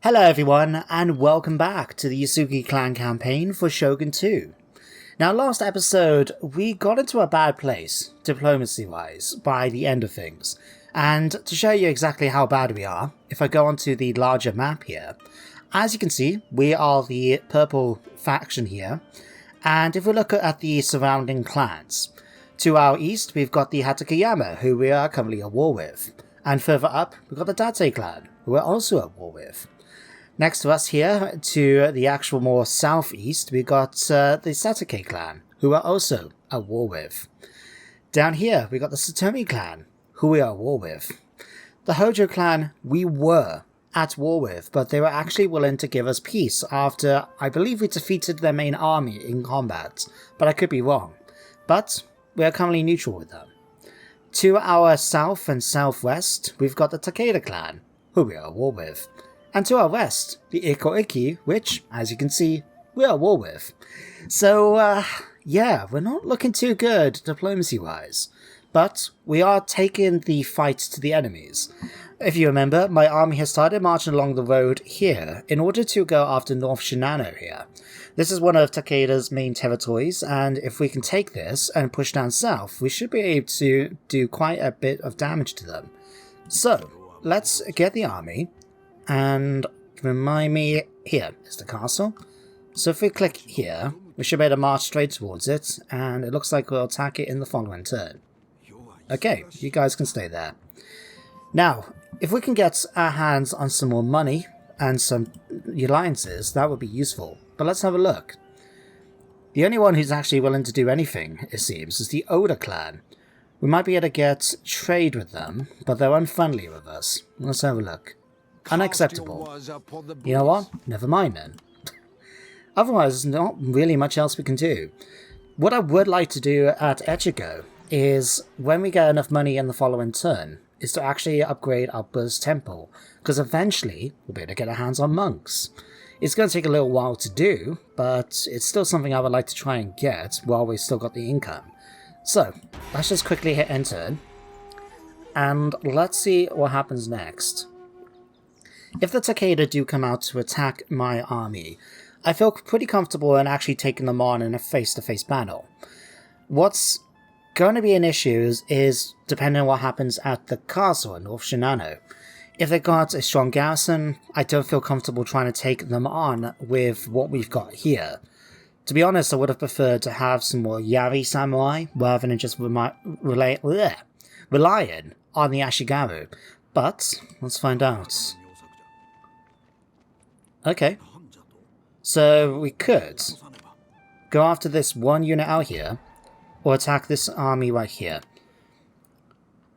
Hello everyone, and welcome back to the Uesugi Clan campaign for Shogun 2. Now last episode, we got into a bad place, diplomacy-wise, by the end of things. And to show you exactly how bad we are, if I go onto the larger map here, as you can see, we are the purple faction here. And if we look at the surrounding clans, to our east we've got the Hatakeyama, who we are currently at war with. And further up, we've got the Date clan, who we're also at war with. Next to us here, to the actual more southeast, we got the Satake clan, who we're also at war with. Down here, we got the Satomi clan, who we are at war with. The Hojo clan, we were at war with, but they were actually willing to give us peace after, I believe, we defeated their main army in combat, but I could be wrong. But we are currently neutral with them. To our south and southwest, we've got the Takeda clan, who we are at war with. And to our west, the Iko-Iki, which, as you can see, we are at war with. So, yeah, we're not looking too good diplomacy-wise. But we are taking the fight to the enemies. If you remember, my army has started marching along the road here in order to go after North Shinano here. This is one of Takeda's main territories, and if we can take this and push down south, we should be able to do quite a bit of damage to them. So, let's get the army. And remind me, here is the castle. So if we click here, we should be able to march straight towards it, and it looks like we'll attack it in the following turn. Okay, you guys can stay there. Now, if we can get our hands on some more money and some alliances, that would be useful. But let's have a look. The only one who's actually willing to do anything, it seems, is the Oda clan. We might be able to get trade with them, but they're unfriendly with us. Let's have a look. Unacceptable. You know what? Never mind then. Otherwise, there's not really much else we can do. What I would like to do at Echigo is, when we get enough money in the following turn, is to actually upgrade our Buzz Temple, because eventually we'll be able to get our hands on monks. It's going to take a little while to do, but it's still something I would like to try and get while we've still got the income. So, let's just quickly hit enter, and let's see what happens next. If the Takeda do come out to attack my army, I feel pretty comfortable in actually taking them on in a face-to-face battle. What's going to be an issue is depending on what happens at the castle in North Shinano. If they've got a strong garrison, I don't feel comfortable trying to take them on with what we've got here. To be honest, I would have preferred to have some more Yari samurai rather than just relying on the Ashigaru. But let's find out. Okay, so we could go after this one unit out here, or attack this army right here.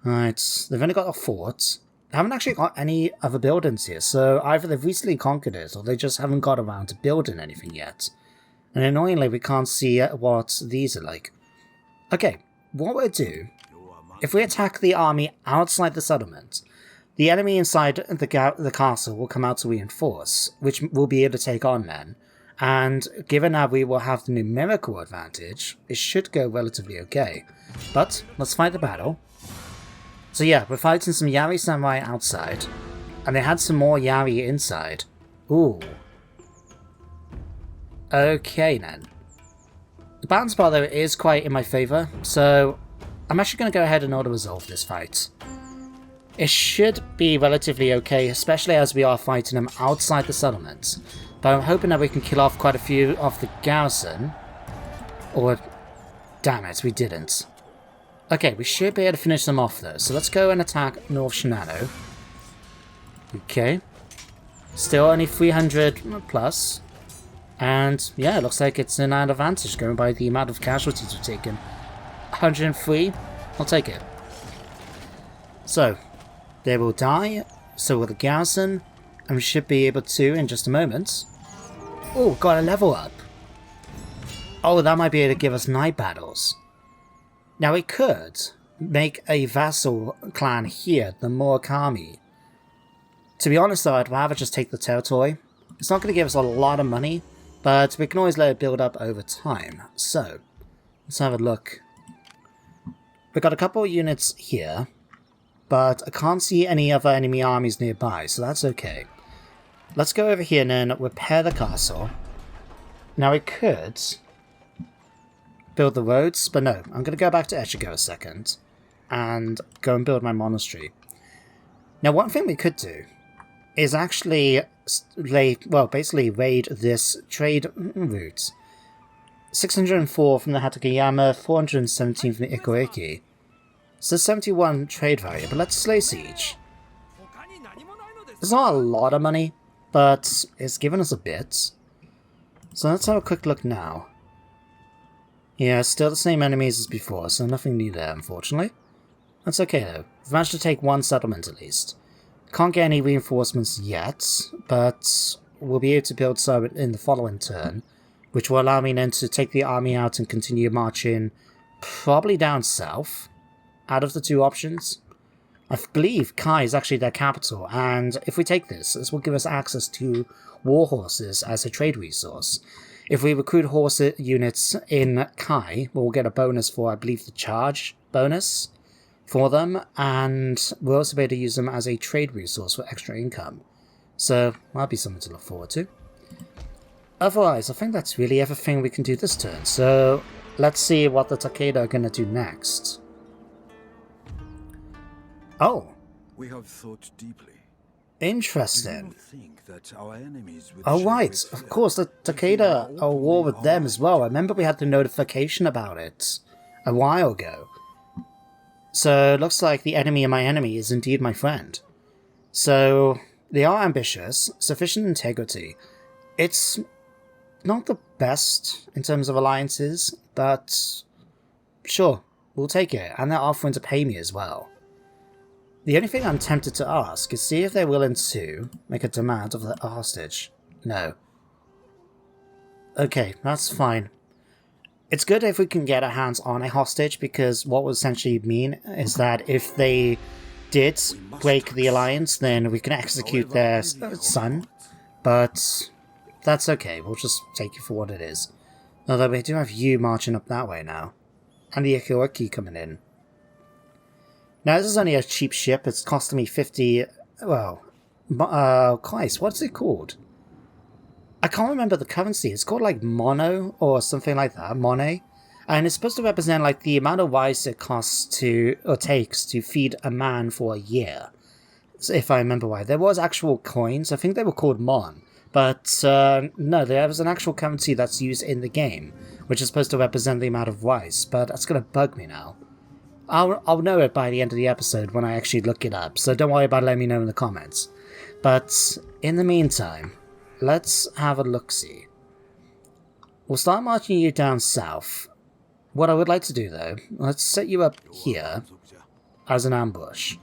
Right, they've only got a fort. They haven't actually got any other buildings here, so either they've recently conquered it, or they just haven't got around to building anything yet. And annoyingly, we can't see what these are like. Okay, what we'll do, if we attack the army outside the settlement, the enemy inside the castle will come out to reinforce, which we'll be able to take on then. And given that we will have the numerical advantage, it should go relatively okay. But let's fight the battle. So yeah, we're fighting some Yari samurai outside, and they had some more Yari inside. Ooh. Okay then. The balance bar though is quite in my favour, so I'm actually going to go ahead and auto-resolve this fight. It should be relatively okay, especially as we are fighting them outside the settlement. But I'm hoping that we can kill off quite a few of the garrison. Or, damn it, we didn't. Okay, we should be able to finish them off though. So let's go and attack North Shinano. Okay. Still only 300 plus. And yeah, it looks like it's an advantage going by the amount of casualties we've taken. 103, I'll take it. So, they will die, so will the garrison, and we should be able to in just a moment. Oh, got a level up. Oh, that might be able to give us night battles. Now we could make a vassal clan here, the Murakami. To be honest though, I'd rather just take the territory. It's not going to give us a lot of money, but we can always let it build up over time. So, let's have a look. We've got a couple of units here, but I can't see any other enemy armies nearby, so that's okay. let's go over here and then repair the castle. Now we could build the roads, but no, I'm going to go back to Echigo a second and go and build my monastery. Now one thing we could do is actually basically raid this trade route. 604 from the Hatakeyama, 417 from the Ikoeki. So 71 trade value, but let's slay siege. It's not a lot of money, but it's given us a bit. So let's have a quick look now. Yeah, still the same enemies as before, so nothing new there, unfortunately. That's okay though. We've managed to take one settlement at least. Can't get any reinforcements yet, but we'll be able to build some in the following turn, which will allow me then to take the army out and continue marching probably down south, out of the two options. I believe Kai is actually their capital, and if we take this will give us access to war horses as a trade resource. If we recruit horse units in Kai, we'll get a bonus for, I believe, the charge bonus for them, and we'll also be able to use them as a trade resource for extra income. So, that'll be something to look forward to. Otherwise, I think that's really everything we can do this turn, so let's see what the Takeda are going to do next. Oh. We have thought deeply. Interesting. Think that our enemies Oh right, of course, the Takeda are at war with them as well. I remember we had the notification about it a while ago. So it looks like the enemy of my enemy is indeed my friend. So they are ambitious, sufficient integrity. It's not the best in terms of alliances, but sure, we'll take it. And they're offering to pay me as well. The only thing I'm tempted to ask is see if they're willing to make a demand of a hostage. No. Okay, that's fine. It's good if we can get our hands on a hostage, because what will essentially mean is that if they did break the alliance, then we can execute their son. But that's okay, we'll just take it for what it is. Although we do have you marching up that way now. And the Ikoeki coming in. Now, this is only a cheap ship. It's costing me 50... Well... Christ, what's it called? I can't remember the currency. It's called, like, Mono, or something like that. Monet. And it's supposed to represent, like, the amount of rice it costs to... or takes to feed a man for a year. If I remember right. There was actual coins. I think they were called Mon. But, no, there was an actual currency that's used in the game, which is supposed to represent the amount of rice. But that's going to bug me now. I'll know it by the end of the episode when I actually look it up, so don't worry about letting me know in the comments. But in the meantime, let's have a look-see. We'll start marching you down south. What I would like to do though, let's set you up here as an ambush.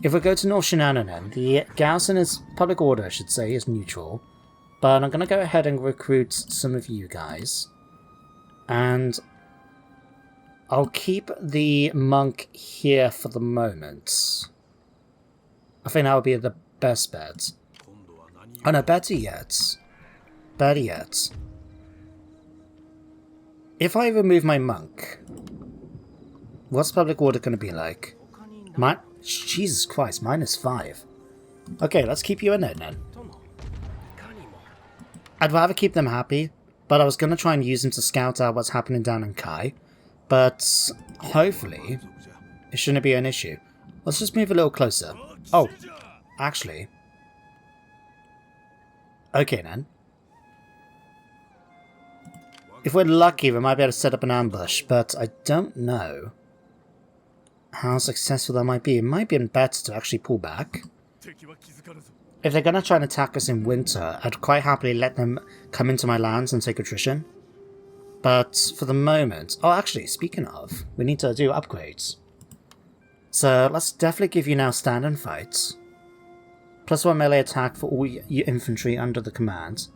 If we go to North Shinano then, the garrison is, public order I should say, is neutral. But I'm going to go ahead and recruit some of you guys. And I'll keep the monk here for the moment. I think that would be the best bet. Oh no, better yet. Better yet. If I remove my monk, what's public order going to be like? Jesus Christ, -5. Okay, let's keep you in there then. I'd rather keep them happy, but I was going to try and use them to scout out what's happening down in Kai. But hopefully, it shouldn't be an issue. Let's just move a little closer. Oh, actually. Okay then. If we're lucky, we might be able to set up an ambush, but I don't know how successful that might be. It might be better to actually pull back. If they're going to try and attack us in winter, I'd quite happily let them come into my lands and take attrition. But for the moment... Oh, actually, speaking of, we need to do upgrades. So let's definitely give you now stand and fight. +1 melee attack for all your infantry under the command.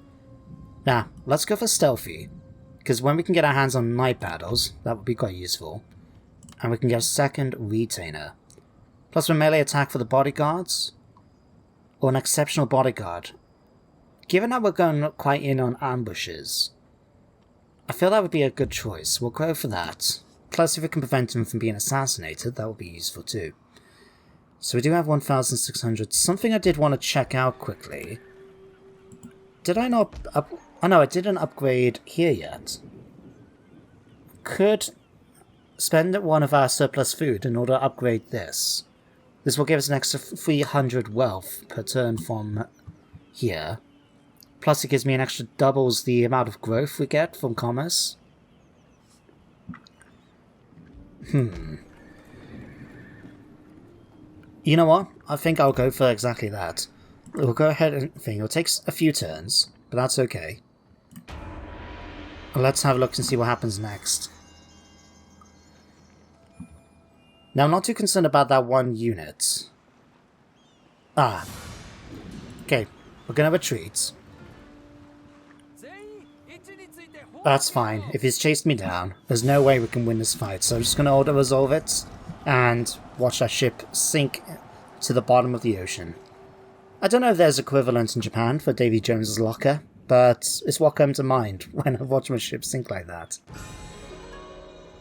Now, let's go for stealthy. Because when we can get our hands on night battles, that would be quite useful. And we can get a second retainer. +1 melee attack for the bodyguards. Or an exceptional bodyguard. Given that we're going quite in on ambushes, I feel that would be a good choice. We'll go for that. Plus, if we can prevent him from being assassinated, that would be useful too. So we do have 1,600. Something I did want to check out quickly did I not oh no, I didn't upgrade here yet. Could spend one of our surplus food in order to upgrade this. This will give us an extra 300 wealth per turn from here. Plus it gives me an extra doubles the amount of growth we get from commerce. You know what? I think I'll go for exactly that. We'll go ahead and think. It'll take a few turns, but that's okay. Let's have a look and see what happens next. Now, I'm not too concerned about that one unit. Ah. Okay, we're gonna retreat. That's fine. If he's chased me down, there's no way we can win this fight, so I'm just gonna auto-resolve it and watch our ship sink to the bottom of the ocean. I don't know if there's equivalent in Japan for Davy Jones's locker, but it's what comes to mind when I watch my ship sink like that.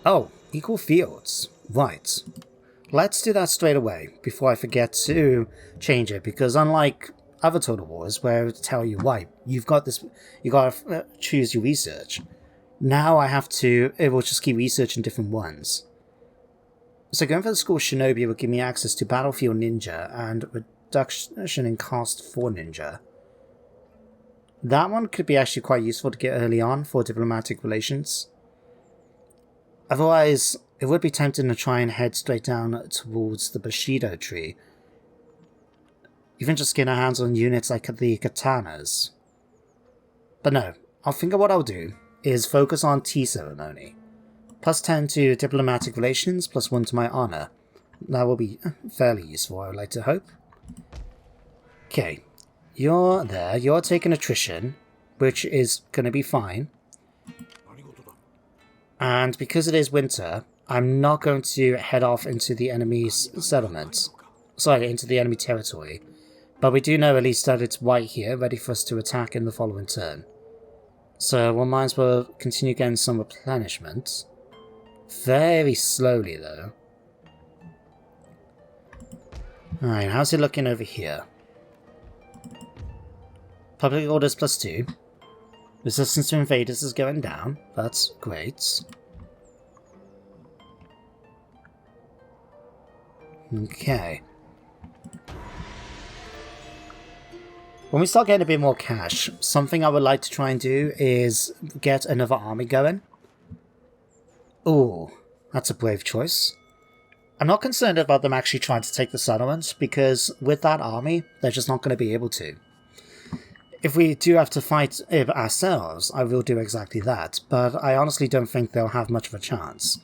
Oh, equal fields. Right. Let's do that straight away, before I forget to change it, because unlike other Total Wars, where it would tell you, right, you gotta choose your research. Now it will just keep researching different ones. So going for the School Shinobi will give me access to Battlefield Ninja and reduction in cost for Ninja. That one could be actually quite useful to get early on for diplomatic relations. Otherwise, it would be tempting to try and head straight down towards the Bushido tree. Even just getting our hands on units like the katanas. But no, I think what I'll do is focus on tea ceremony. Plus 10 to diplomatic relations, plus 1 to my honor. That will be fairly useful, I would like to hope. Okay, you're there, you're taking attrition, which is going to be fine. And because it is winter, I'm not going to head off into the enemy's settlement. Sorry, into the enemy territory. But we do know at least that it's white here, ready for us to attack in the following turn. So we might as well continue getting some replenishment. Very slowly, though. Alright, how's it looking over here? Public orders plus 2. Resistance to invaders is going down. That's great. Okay. When we start getting a bit more cash, something I would like to try and do is get another army going. Ooh, that's a brave choice. I'm not concerned about them actually trying to take the settlement, because with that army, they're just not going to be able to. If we do have to fight it ourselves, I will do exactly that, but I honestly don't think they'll have much of a chance.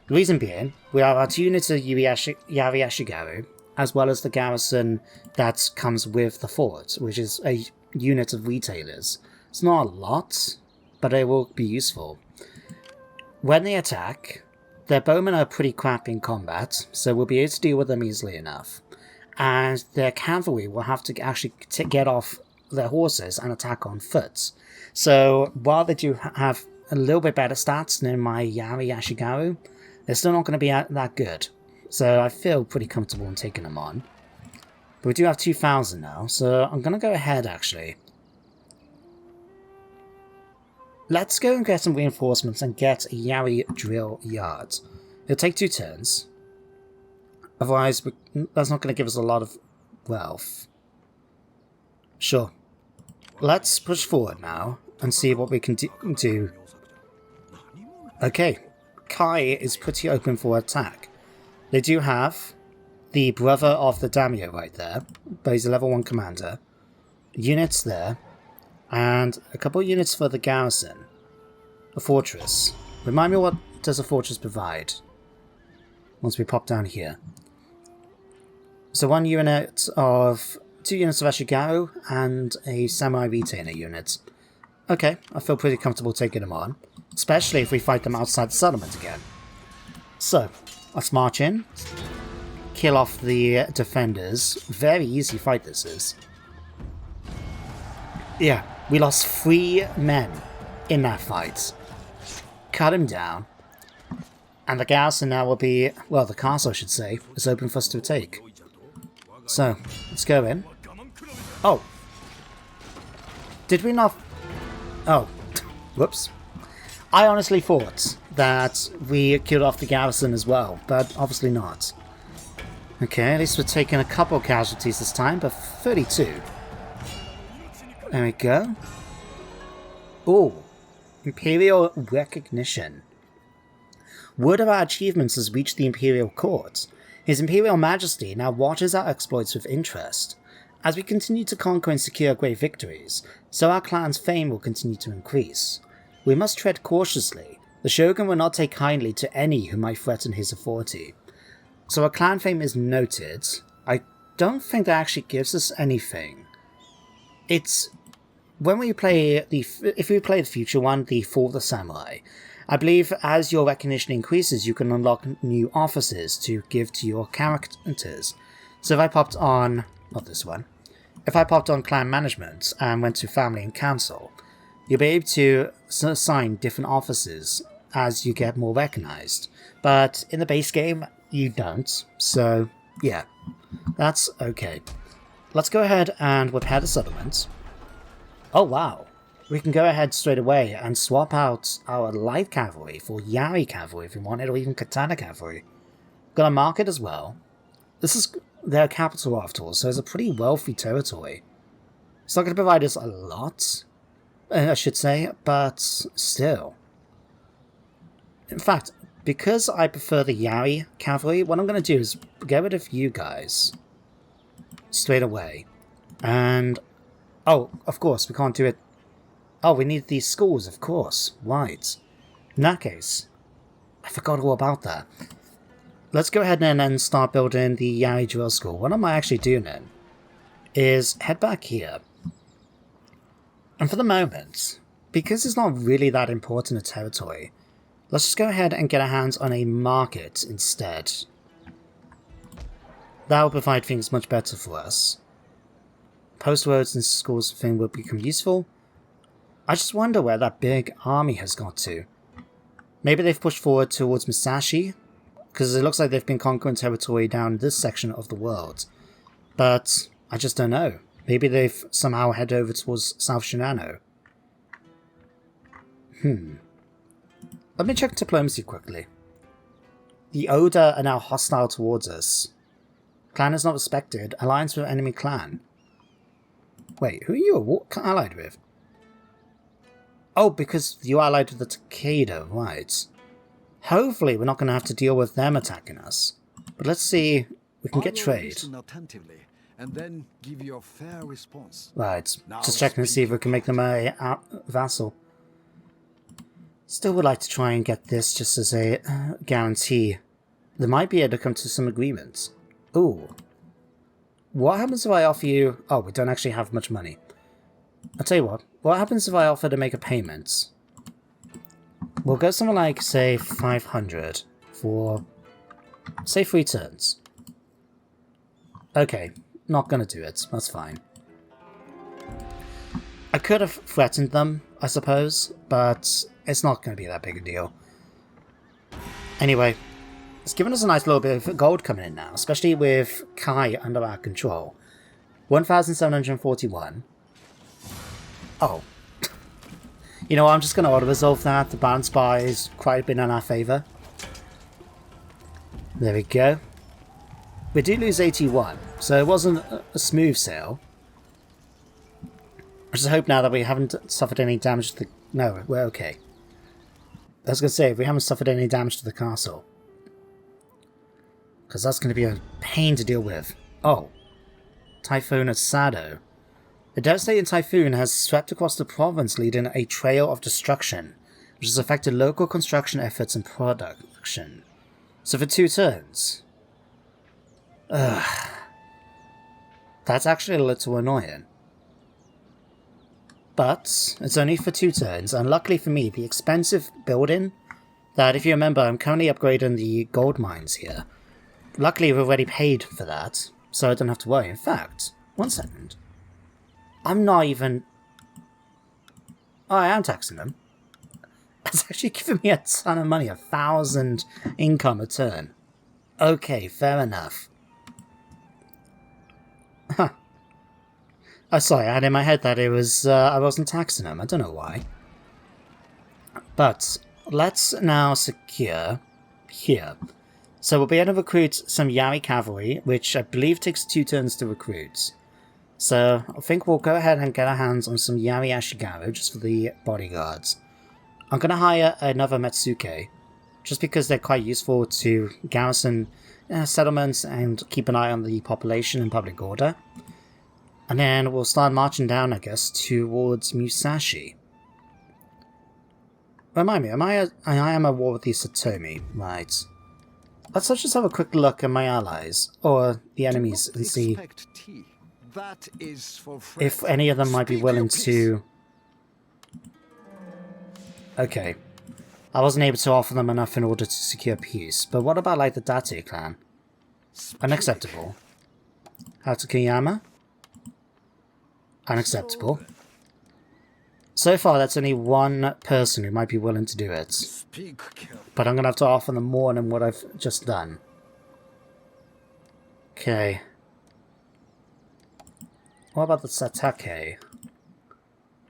The reason being, we have our 2 units of Yari-Ashigaru, as well as the garrison that comes with the fort, which is a unit of retailers. It's not a lot, but it will be useful. When they attack, their bowmen are pretty crap in combat, so we'll be able to deal with them easily enough. And their cavalry will have to actually get off their horses and attack on foot. So while they do have a little bit better stats than my Yari-Ashigaru, they're still not going to be that good. So I feel pretty comfortable in taking them on. But we do have 2,000 now, so I'm going to go ahead actually. Let's go and get some reinforcements and get a Yari drill yard. It'll take 2 turns. Otherwise, that's not going to give us a lot of wealth. Sure. Let's push forward now and see what we can do. Okay. Kai is pretty open for attack. They do have the brother of the daimyo right there, but he's a level 1 commander. Units there, and a couple of units for the garrison. A fortress. Remind me, what does a fortress provide? Once we pop down here. So 2 units of Ashigaru and a samurai retainer unit. Okay, I feel pretty comfortable taking them on, especially if we fight them outside the settlement again. So, let's march in, kill off the defenders. Very easy fight this is. Yeah, we lost 3 men in that fight. Cut him down. And the garrison now will be, well, the castle I should say, is open for us to take. So, let's go in. Oh! Did we not... Oh, whoops. I honestly thought that we killed off the garrison as well, but obviously not. Okay, at least we're taking a couple casualties this time, but 32. There we go. Oh, Imperial recognition. Word of our achievements has reached the Imperial Court. His Imperial Majesty now watches our exploits with interest. As we continue to conquer and secure great victories, so our clan's fame will continue to increase. We must tread cautiously. The Shogun will not take kindly to any who might threaten his authority. So our clan fame is noted. I don't think that actually gives us anything. It's... When we play the... If we play the future one, the Fall of the Samurai, I believe as your recognition increases, you can unlock new offices to give to your characters. So if I popped on... Not this one. If I popped on clan management and went to family and council, you'll be able to assign different offices as you get more recognized. But in the base game, you don't. So, yeah. That's okay. Let's go ahead and repair the settlement. Oh, wow. We can go ahead straight away and swap out our light cavalry for Yari cavalry if we wanted, or even Katana cavalry. Got a market as well. This is their capital after all, so it's a pretty wealthy territory. It's not going to provide us a lot, I should say, but still. In fact, because I prefer the Yari cavalry, what I'm going to do is get rid of you guys straight away. And, oh, of course, we can't do it. Oh, we need these schools, of course. Right. In that case, I forgot all about that. Let's go ahead and then start building the Yari Drill School. What am I actually doing then? Is head back here. And for the moment, because it's not really that important a territory, let's just go ahead and get our hands on a market instead. That will provide things much better for us. Post roads and schools thing will become useful. I just wonder where that big army has got to. Maybe they've pushed forward towards Musashi, because it looks like they've been conquering territory down this section of the world. But I just don't know. Maybe they've somehow headed over towards South Shinano. Let me check diplomacy quickly. The Oda are now hostile towards us. Clan is not respected. Alliance with enemy clan. Wait, who are you allied with? Oh, because you are allied with the Takeda, right. Hopefully we're not going to have to deal with them attacking us. But let's see, we can get trade. Listen attentively, and then give you a fair response. Right, Now just checking to see if we can make them a vassal. Still would like to try and get this just as a guarantee. They might be able to come to some agreements. Ooh. What happens if I offer you... Oh, we don't actually have much money. I'll tell you what happens if I offer to make a payment? We'll go something like, say, 500 for, say, 3 turns. Okay, not gonna do it, that's fine. I could have threatened them, I suppose, but it's not gonna be that big a deal. Anyway, it's given us a nice little bit of gold coming in now, especially with Kai under our control. 1,741. Oh. You know what, I'm just going to auto-resolve that. The balance bar is quite a bit in our favour. There we go. We do lose 81, so it wasn't a smooth sail. I just hope now that we haven't suffered any damage to the... No, we're okay. I was going to say, if we haven't suffered any damage to the castle. Because that's going to be a pain to deal with. Oh. Typhoon at Sado. The devastating typhoon has swept across the province, leading a trail of destruction, which has affected local construction efforts and production. So for 2 turns... Ugh. That's actually a little annoying. But it's only for 2 turns, and luckily for me, the expensive building, that if you remember, I'm currently upgrading the gold mines here. Luckily we've already paid for that, so I don't have to worry. In fact, 1 second. I'm not even... Oh, I am taxing them. It's actually giving me a ton of money, 1,000 income a turn. Okay, fair enough. Huh. Oh, sorry, I had in my head that it was, I wasn't taxing them. I don't know why. But let's now secure here. So we'll be able to recruit some Yari cavalry, which I believe takes 2 turns to recruit. So I think we'll go ahead and get our hands on some Yari Ashigaru just for the bodyguards. I'm going to hire another Metsuke, just because they're quite useful to garrison settlements and keep an eye on the population and public order. And then we'll start marching down, I guess, towards Musashi. Remind me, I am at war with the Satomi, right? Let's just have a quick look at my allies, or the enemies, and see if any of them might be willing to... Okay. I wasn't able to offer them enough in order to secure peace, but what about like the Date clan? Unacceptable. Hatsukiyama? Unacceptable. So far, that's only one person who might be willing to do it. But I'm going to have to offer them more than what I've just done. Okay. What about the Satake?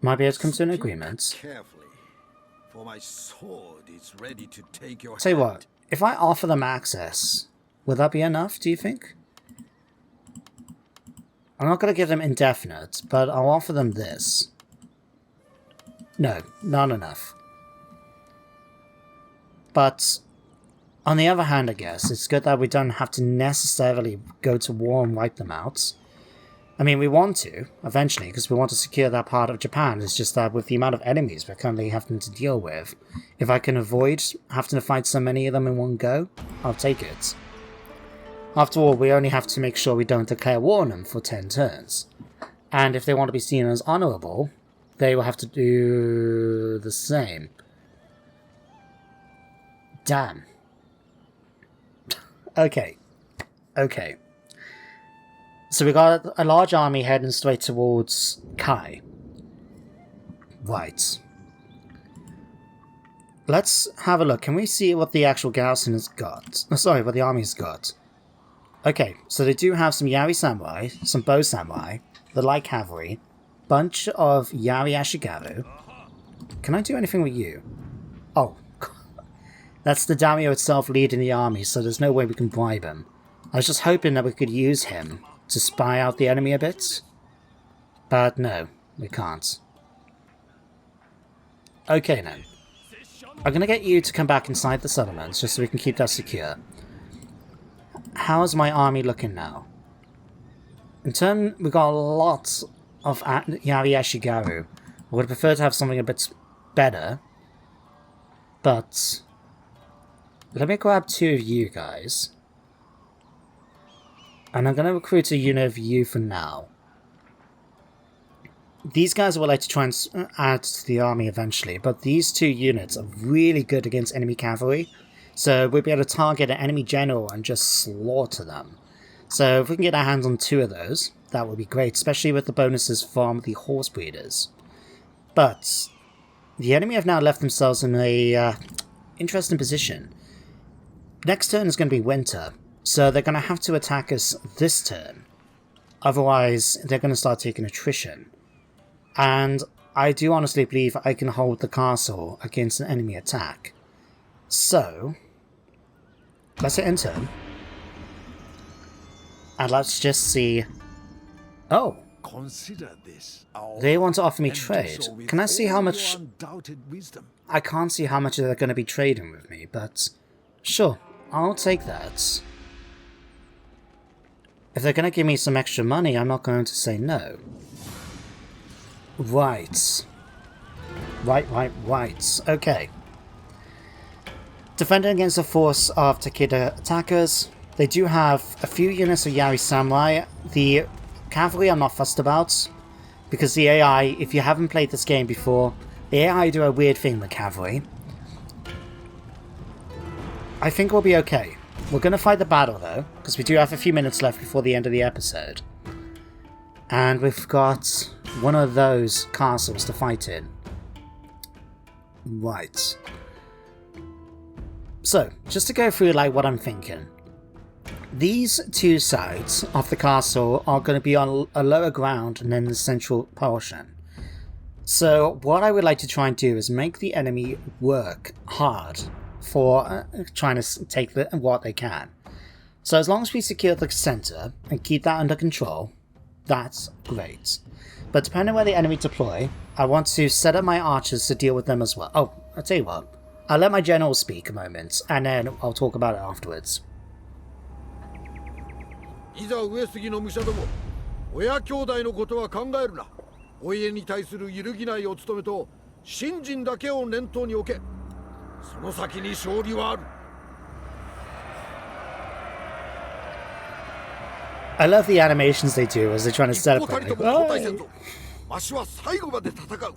Might be able to come to an agreement. For my sword is ready to take your Tell you what, if I offer them access, would that be enough, do you think? I'm not going to give them indefinite, but I'll offer them this. No, not enough. But, on the other hand, I guess, it's good that we don't have to necessarily go to war and wipe them out. I mean, we want to, eventually, because we want to secure that part of Japan. It's just that with the amount of enemies we're currently having to deal with, if I can avoid having to fight so many of them in one go, I'll take it. After all, we only have to make sure we don't declare war on them for 10 turns. And if they want to be seen as honourable, they will have to do the same. Damn. Okay. Okay. So we got a large army heading straight towards Kai. Right. Let's have a look. Can we see what the actual garrison has got? Oh, sorry, what the army's got. Okay, so they do have some Yari Samurai, some Bow Samurai, the light cavalry, bunch of Yari Ashigaru. Can I do anything with you? Oh, that's the daimyo itself leading the army, so there's no way we can bribe him. I was just hoping that we could use him to spy out the enemy a bit. But no, we can't. Okay then. I'm going to get you to come back inside the settlements just so we can keep that secure. How's my army looking now? In turn, we've got a lot of Yari Ashigaru. I would prefer to have something a bit better. But let me grab 2 of you guys. And I'm going to recruit a unit of you for now. These guys I would like to try and add to the army eventually, but these 2 units are really good against enemy cavalry. So we'll be able to target an enemy general and just slaughter them. So if we can get our hands on 2 of those, that would be great, especially with the bonuses from the horse breeders. But the enemy have now left themselves in a interesting position. Next turn is going to be winter, so they're going to have to attack us this turn. Otherwise, they're going to start taking attrition. And I do honestly believe I can hold the castle against an enemy attack. So let's hit enter. And let's just see... Oh! Consider this. They want to offer me trade. Can I see how much... I can't see how much they're going to be trading with me, but... Sure, I'll take that. If they're going to give me some extra money, I'm not going to say no. Right. Right. Okay. Defending against a force of Takeda attackers, they do have a few units of Yari Samurai. The cavalry I'm not fussed about, because the AI, if you haven't played this game before, the AI do a weird thing with cavalry. I think we'll be okay. We're going to fight the battle though, because we do have a few minutes left before the end of the episode. And we've got one of those castles to fight in. Right. So, just to go through like what I'm thinking. these two sides of the castle are going to be on a lower ground and then the central portion. So what I would like to try and do is make the enemy work hard for trying to take what they can. So as long as we secure the center and keep that under control, that's great. But depending on where the enemy deploy, I want to set up my archers to deal with them as well. Oh, I'll tell you what. I'll let my general speak a moment, and then I'll talk about it afterwards. いざ上杉の武者ども、親兄弟のことは考えるな。お家に対する揺るぎないお務めと信心だけを念頭に置け。その先に勝利はある。I love the animations they do as they're trying to celebrate. Like, oh! わしは最後まで戦う。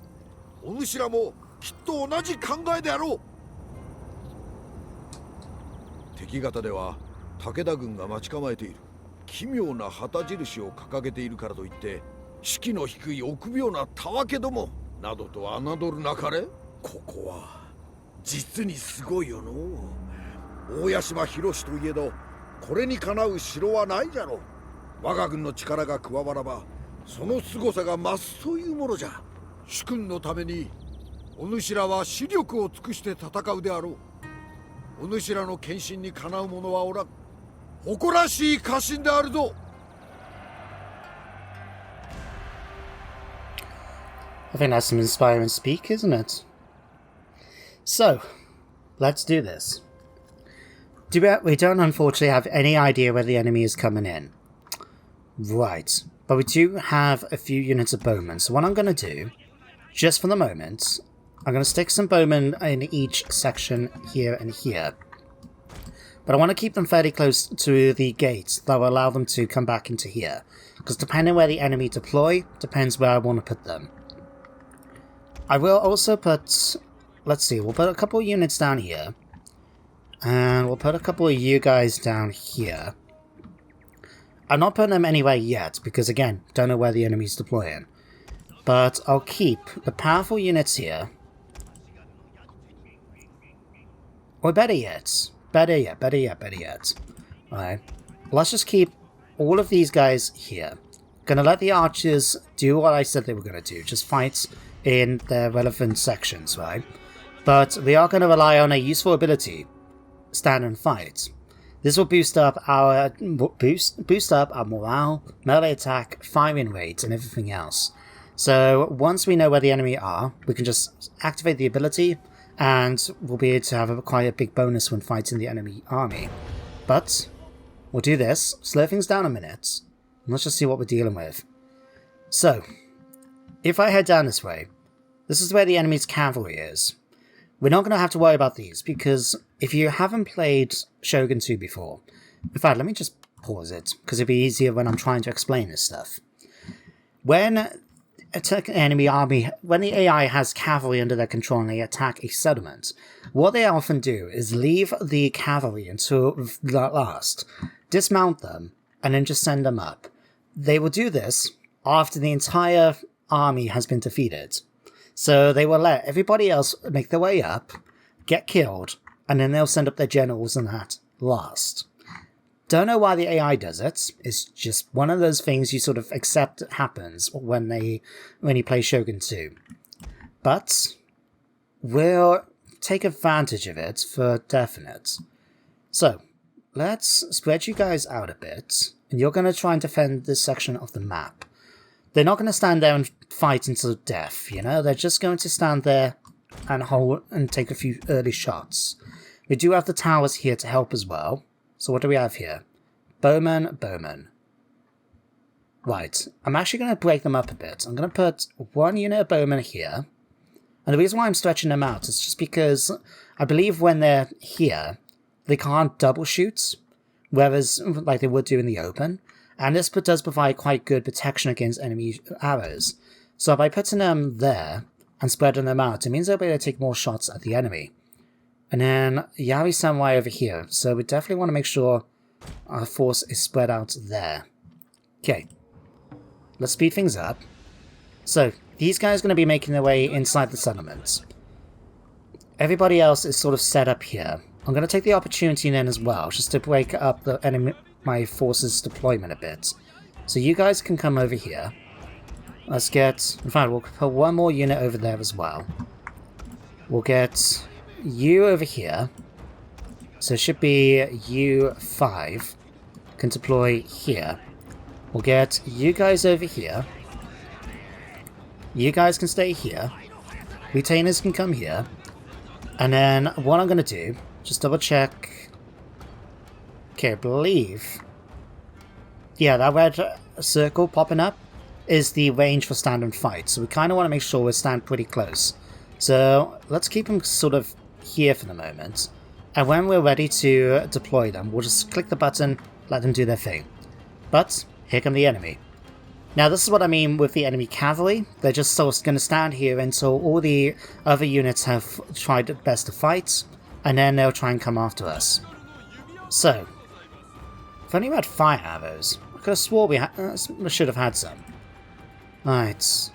お主らもきっと同じ考えであろう。敵方では武田軍が待ち構えている。奇妙な旗印を掲げているからといって士気の低い臆病なたわけどもなどと侮るなかれ。ここは実にすごいよの。大屋島広しといえどこれにかなう城はないじゃろう。我が軍の力が加わらばその凄さが増すというものじゃ。主君のためにお主らは視力を尽くして戦うであろう。お主らの献身にかなう者はおらん。誇らしい家臣であるぞ。I think that's some inspiring speak, isn't it? So, let's do this. We don't unfortunately have any idea where the enemy is coming in. Right, but we do have a few units of bowmen, so what I'm going to do, just for the moment, I'm going to stick some bowmen in each section here and here. But I want to keep them fairly close to the gates that will allow them to come back into here, because depending where the enemy deploy, depends where I want to put them. I will also put, let's see, we'll put a couple of units down here, and we'll put a couple of you guys down here. I'm not putting them anywhere yet, because again, don't know where the enemy's deploying. But I'll keep the powerful units here. Or better yet. Alright. Let's just keep all of these guys here. Gonna let the archers do what I said they were gonna do. Just fight in their relevant sections, right? But we are gonna rely on a useful ability. Stand and fight. This will boost up our morale, melee attack, firing rate, and everything else. So once we know where the enemy are, we can just activate the ability, and we'll be able to have quite a big bonus when fighting the enemy army. But we'll do this, slow things down a minute, and let's just see what we're dealing with. So, if I head down this way, this is where the enemy's cavalry is. We're not going to have to worry about these, because if you haven't played Shogun 2 before... In fact, let me just pause it, because it'll be easier when I'm trying to explain this stuff. When an enemy army, when the AI has cavalry under their control and they attack a settlement, what they often do is leave the cavalry until the last, dismount them, and then just send them up. They will do this after the entire army has been defeated. So they will let everybody else make their way up, get killed, and then they'll send up their generals and that last. Don't know why the AI does it. It's just one of those things you sort of accept happens when you play Shogun 2. But we'll take advantage of it for definite. So let's spread you guys out a bit, and you're going to try and defend this section of the map. They're not going to stand there and fight until death, you know? They're just going to stand there and hold and take a few early shots. We do have the towers here to help as well. So what do we have here? Bowman. Right, I'm actually going to break them up a bit. I'm going to put one unit of bowmen here. And the reason why I'm stretching them out is just because I believe when they're here, they can't double shoot, whereas like they would do in the open. And this does provide quite good protection against enemy arrows. So by putting them there and spreading them out, it means they'll be able to take more shots at the enemy. And then Yari Samurai over here, so we definitely want to make sure our force is spread out there. Okay, let's speed things up. So, these guys are going to be making their way inside the settlements. Everybody else is sort of set up here. I'm going to take the opportunity then as well, just to break up the my forces deployment a bit. So you guys can come over here. Let's get... In fact, we'll put one more unit over there as well. We'll get you over here. So it should be U5. Can deploy here. We'll get you guys over here. You guys can stay here. Retainers can come here. And then what I'm going to do, just double check. Okay, I believe... Yeah, that red circle popping up is the range for stand and fight. So we kind of want to make sure we stand pretty close. So let's keep them sort of here for the moment. And when we're ready to deploy them, we'll just click the button, let them do their thing. But here come the enemy. Now this is what I mean with the enemy cavalry. They're just sort of going to stand here until all the other units have tried their best to fight. And then they'll try and come after us. So, if only we had fire arrows. I could have swore we should have had some. Right.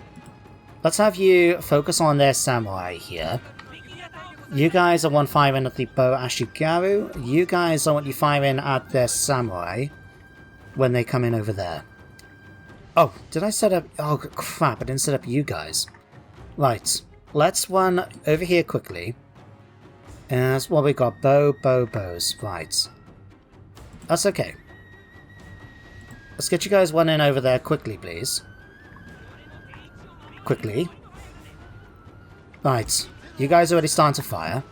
Let's have you focus on their samurai here. You guys are one firing at the bow Ashigaru. You guys are what you firing at their samurai when they come in over there. Oh, did I set up... Oh, crap, I didn't set up you guys. Right. Let's run over here quickly. And that's what we got. Bows. Right. That's okay. Let's get you guys one in over there quickly, please. Quickly. Right. You guys are already starting to fire.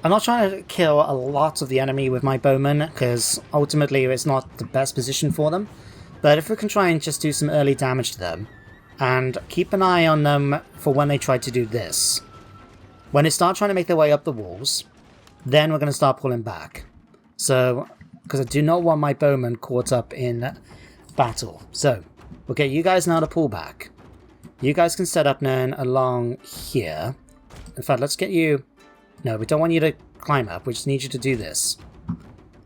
I'm not trying to kill a lot of the enemy with my bowmen, because ultimately it's not the best position for them. But if we can try and just do some early damage to them, and keep an eye on them for when they try to do this. When they start trying to make their way up the walls, then we're going to start pulling back. So, because I do not want my bowmen caught up in battle. So, we'll get you guys now to pull back. You guys can set up then along here. In fact, let's get you... No, we don't want you to climb up. We just need you to do this.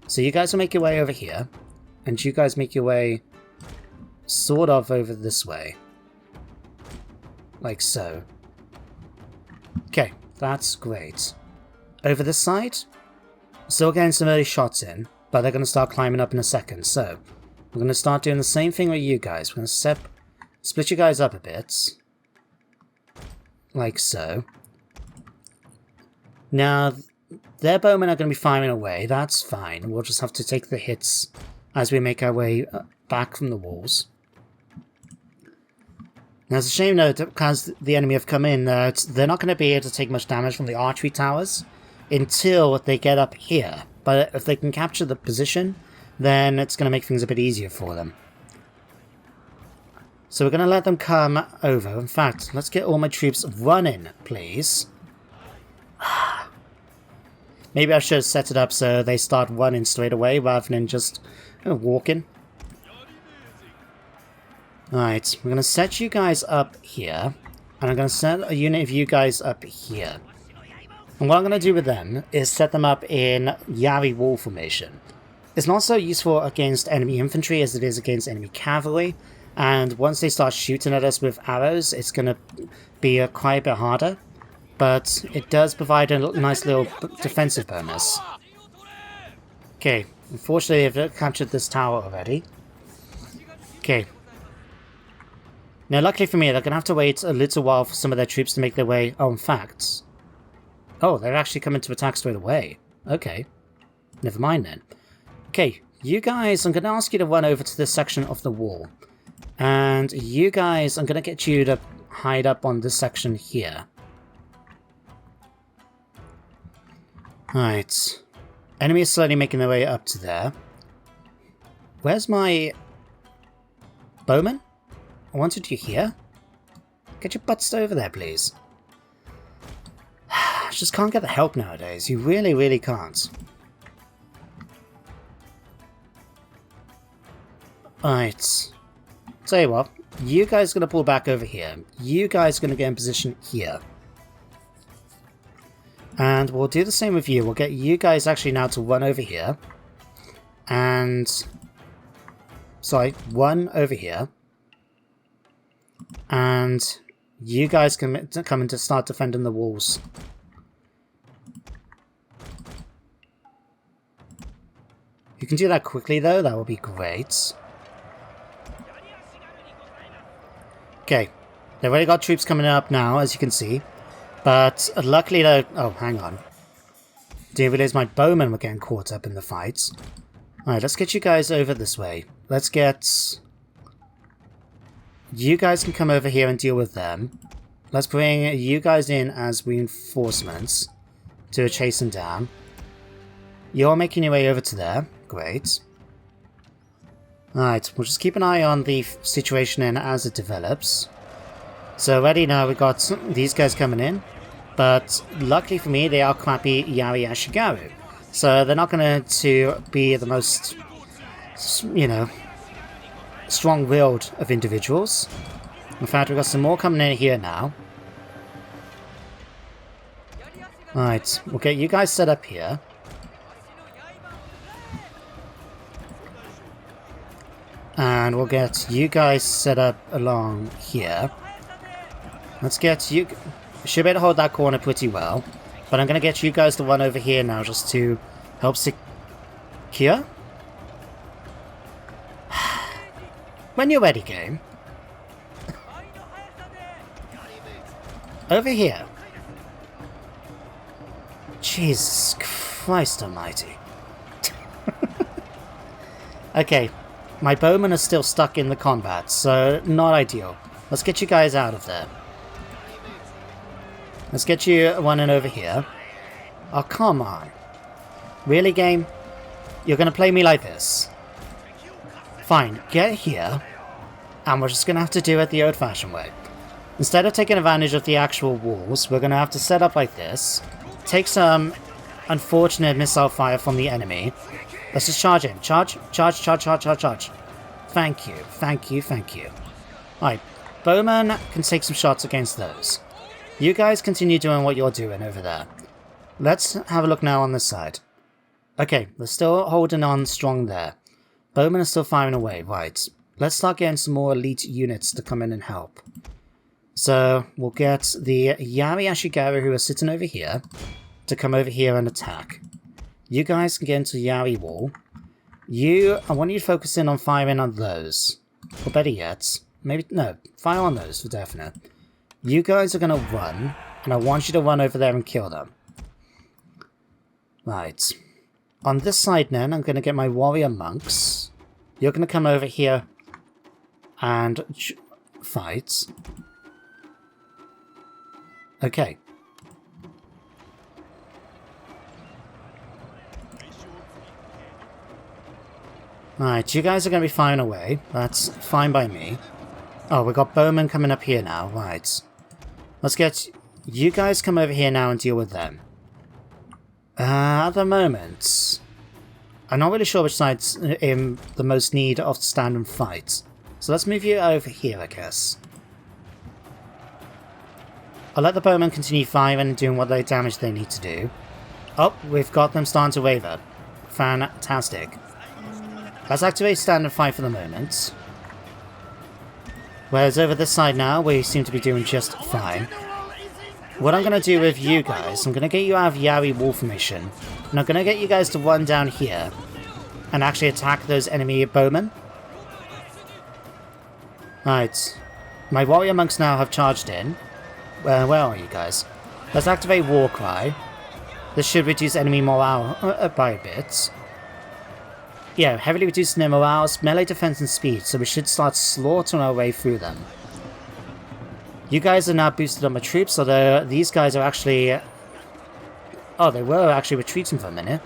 So you guys will make your way over here. And you guys make your way sort of over this way. Like so. Okay, that's great. Over this side, still getting some early shots in, but they're going to start climbing up in a second. So we're going to start doing the same thing with you guys. We're going to split you guys up a bit. Like so. Now, their bowmen are going to be firing away. That's fine. We'll just have to take the hits as we make our way back from the walls. Now, it's a shame, though, because the enemy have come in, that they're not going to be able to take much damage from the archery towers until they get up here. But if they can capture the position, then it's going to make things a bit easier for them. So we're going to let them come over. In fact, let's get all my troops running, please. Maybe I should have set it up so they start running straight away rather than just walking. Alright, we're going to set you guys up here. And I'm going to set a unit of you guys up here. And what I'm going to do with them is set them up in Yari wall formation. It's not so useful against enemy infantry as it is against enemy cavalry. And once they start shooting at us with arrows, it's going to be quite a bit harder. But it does provide a nice little defensive bonus. Okay, unfortunately I've captured this tower already. Okay. Now luckily for me, they're going to have to wait a little while for some of their troops to make their way... Oh, in fact... Oh, they're actually coming to attack straight away. Okay. Never mind then. Okay, you guys, I'm going to ask you to run over to this section of the wall. And you guys, I'm going to get you to hide up on this section here. Right. Enemy is slowly making their way up to there. Where's my... Bowman? I wanted you here. Get your butts over there, please. I just can't get the help nowadays. You really, really can't. Right. Tell you what. You guys are going to pull back over here. You guys are going to get in position here. And we'll do the same with you. We'll get you guys actually now to run over here. And... Sorry, one over here. And you guys can come in to start defending the walls. You you can do that quickly though, that would be great. Okay, they've already got troops coming up now, as you can see. But luckily though... Oh, hang on. Didn't realize my bowmen were getting caught up in the fights. Alright, let's get you guys over this way. Let's get... You guys can come over here and deal with them. Let's bring you guys in as reinforcements to chase them down. You're making your way over to there. Great. Alright, we'll just keep an eye on the situation in as it develops. So already now we've got these guys coming in, but luckily for me they are crappy Yari Ashigaru. So they're not going to be the most, you know, strong-willed of individuals. In fact, we've got some more coming in here now. Alright, we'll get you guys set up here. And we'll get you guys set up along here. Let's get you... Should be able to hold that corner pretty well. But I'm going to get you guys to run over here now just to help secure. When you're ready, game. Over here. Jesus Christ almighty. Okay. My bowmen are still stuck in the combat, so not ideal. Let's get you guys out of there. Let's get you running over here. Oh, come on. Really, game? You're going to play me like this? Fine, get here, and we're just going to have to do it the old-fashioned way. Instead of taking advantage of the actual walls, we're going to have to set up like this, take some unfortunate missile fire from the enemy. Let's just charge in. Charge, charge, charge, charge, charge, charge. Thank you, thank you, thank you. Alright, bowman can take some shots against those. You guys continue doing what you're doing over there. Let's have a look now on this side. Okay, they're still holding on strong there. Bowmen are still firing away, right. Let's start getting some more elite units to come in and help. So, we'll get the Yari Ashigaru who are sitting over here to come over here and attack. You guys can get into Yari Wall. I want you to focus in on firing on those. Or better yet, maybe, no, fire on those for definite. You guys are going to run, and I want you to run over there and kill them. Right. On this side then, I'm going to get my warrior monks. You're going to come over here and fight. Okay. Alright, you guys are going to be firing away. That's fine by me. Oh, we've got bowmen coming up here now. Right. Let's get... You guys come over here now and deal with them. At the moment... I'm not really sure which side's in the most need of stand and fight. So let's move you over here, I guess. I'll let the bowmen continue firing and doing what damage they need to do. Oh, we've got them starting to waver. Fantastic. Let's activate stand and fight for the moment. Whereas over this side now, we seem to be doing just fine. What I'm going to do with you guys, I'm going to get you out of Yari Wall formation. And I'm going to get you guys to run down here and actually attack those enemy bowmen. Right. My warrior monks now have charged in. Where are you guys? Let's activate War Cry. This should reduce enemy morale by a bit. Yeah, heavily reducing their morale, melee defense and speed, so we should start slaughtering our way through them. You guys are now boosted on my troops, although these guys are actually... Oh, they were actually retreating for a minute.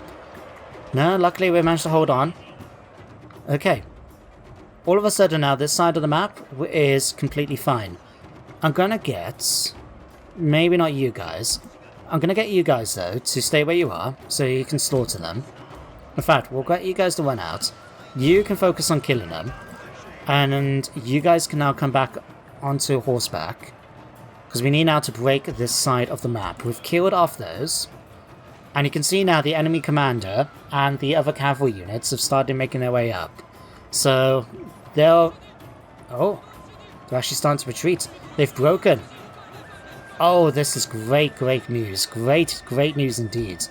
No, luckily we managed to hold on. Okay. All of a sudden now, this side of the map is completely fine. I'm gonna get... Maybe not you guys. I'm gonna get you guys, though, to stay where you are, so you can slaughter them. In fact, we'll get you guys to run out. You can focus on killing them. And you guys can now come back onto horseback. Because we need now to break this side of the map. We've killed off those. And you can see now the enemy commander and the other cavalry units have started making their way up. So, they'll... Oh, they're actually starting to retreat. They've broken. Oh, this is great, great news. Great, great news indeed.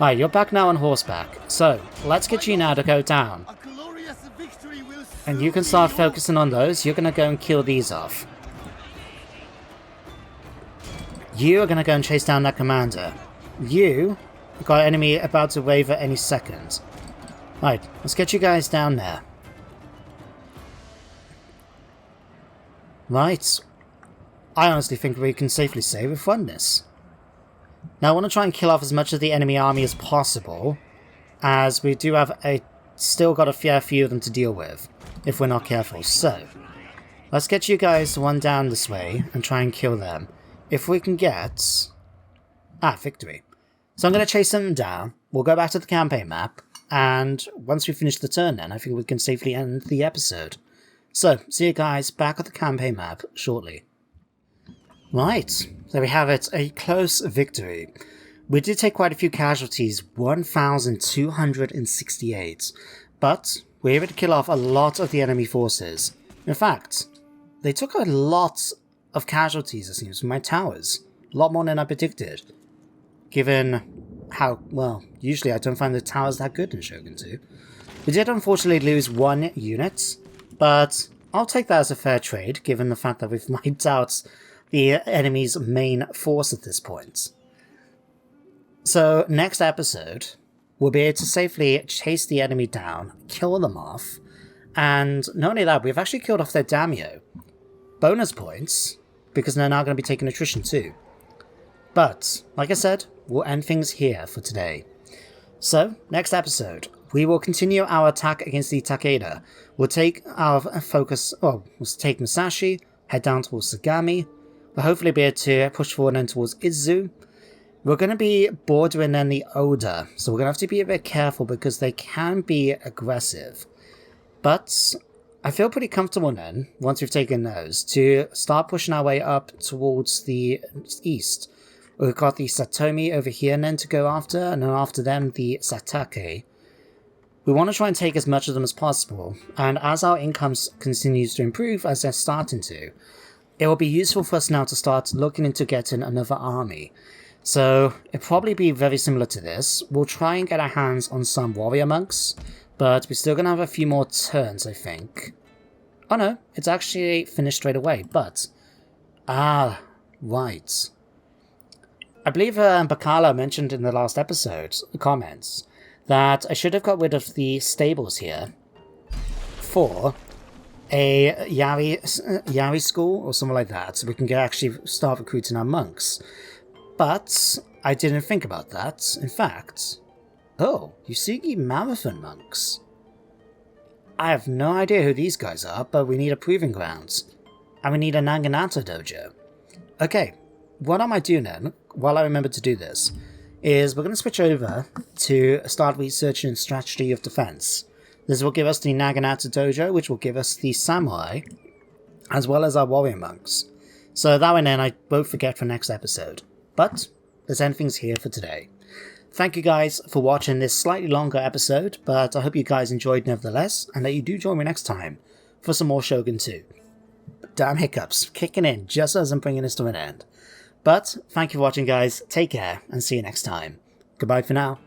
Alright, you're back now on horseback. So, let's get you now to go down. And you can start focusing on those. You're gonna go and kill these off. You are gonna go and chase down that commander. You got an enemy about to waver any second. Right, let's get you guys down there. Right. I honestly think we can safely say we've won this. Now I want to try and kill off as much of the enemy army as possible, as we do have still got a fair few of them to deal with, if we're not careful. So, let's get you guys one down this way and try and kill them. If we can get... victory. So I'm going to chase them down, we'll go back to the campaign map, and once we finish the turn then, I think we can safely end the episode. So, see you guys back at the campaign map shortly. Right, there we have it, a close victory. We did take quite a few casualties, 1,268, but we were able to kill off a lot of the enemy forces. In fact, they took a lot of casualties, it seems, from my towers. A lot more than I predicted. Given how, well, usually I don't find the towers that good in Shogun 2. We did unfortunately lose one unit, but I'll take that as a fair trade, given the fact that we've wiped out the enemy's main force at this point. So, next episode, we'll be able to safely chase the enemy down, kill them off, and not only that, we've actually killed off their daimyo. Bonus points, because they're now going to be taking attrition too. But, like I said, we'll end things here for today. So, next episode, we will continue our attack against the Takeda. We'll take our focus, we'll take Musashi, head down towards Sagami. We'll hopefully be able to push forward then towards Izu. We're going to be bordering then the Oda, so we're going to have to be a bit careful because they can be aggressive. But I feel pretty comfortable then, once we've taken those, to start pushing our way up towards the east. We've got the Satomi over here then to go after, and then after them the Satake. We want to try and take as much of them as possible, and as our income continues to improve, as they're starting to, it will be useful for us now to start looking into getting another army. So, it'll probably be very similar to this. We'll try and get our hands on some warrior monks, but we're still going to have a few more turns, I think. Oh no, it's actually finished straight away, but... right. I believe Bakala mentioned in the last episode, comments, that I should have got rid of the stables here for a Yari school or something like that, so we can actually start recruiting our monks. But I didn't think about that. In fact, Uesugi Marathon monks. I have no idea who these guys are, but we need a proving grounds. And we need a Naginata dojo. Okay, what I might do then, while I remember to do this, is we're going to switch over to start researching strategy of defense. This will give us the Naginata dojo, which will give us the samurai, as well as our warrior monks. So that way then I won't forget for next episode. But let's end things here for today. Thank you guys for watching this slightly longer episode, but I hope you guys enjoyed nevertheless, and that you do join me next time for some more Shogun 2. Damn hiccups, kicking in just as I'm bringing this to an end. But thank you for watching guys, take care, and see you next time. Goodbye for now.